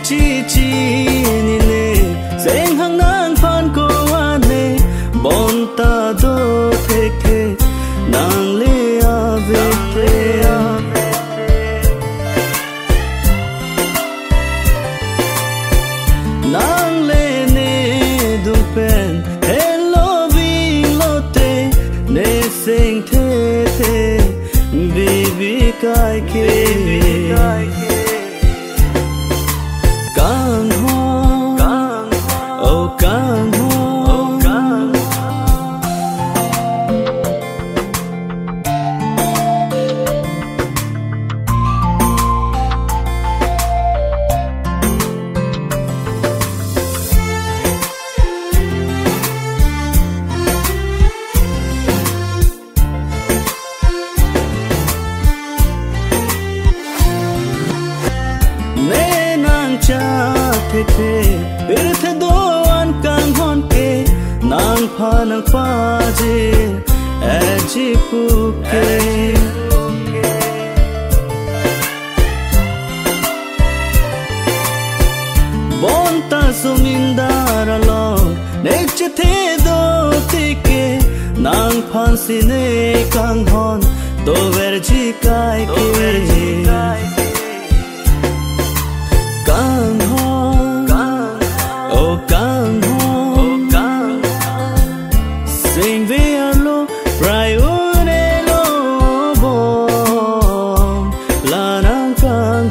chi chi ni ne seng hang nang phan ko ane bon ta do the the nang le ave te nang le ne du pen hello vi lo te ne sing the the baby kai ke càng hoa oh càng hoa thế thế biết thế đó anh càng hôn kê nàng pha je e chi pu kê bon ta sumindara lo ne che thế đó ti kê nàng phan si ne càng hôn to ver chi kai kê càng hôn oh càng hôn sing vi alo prai une lo bom la nang càng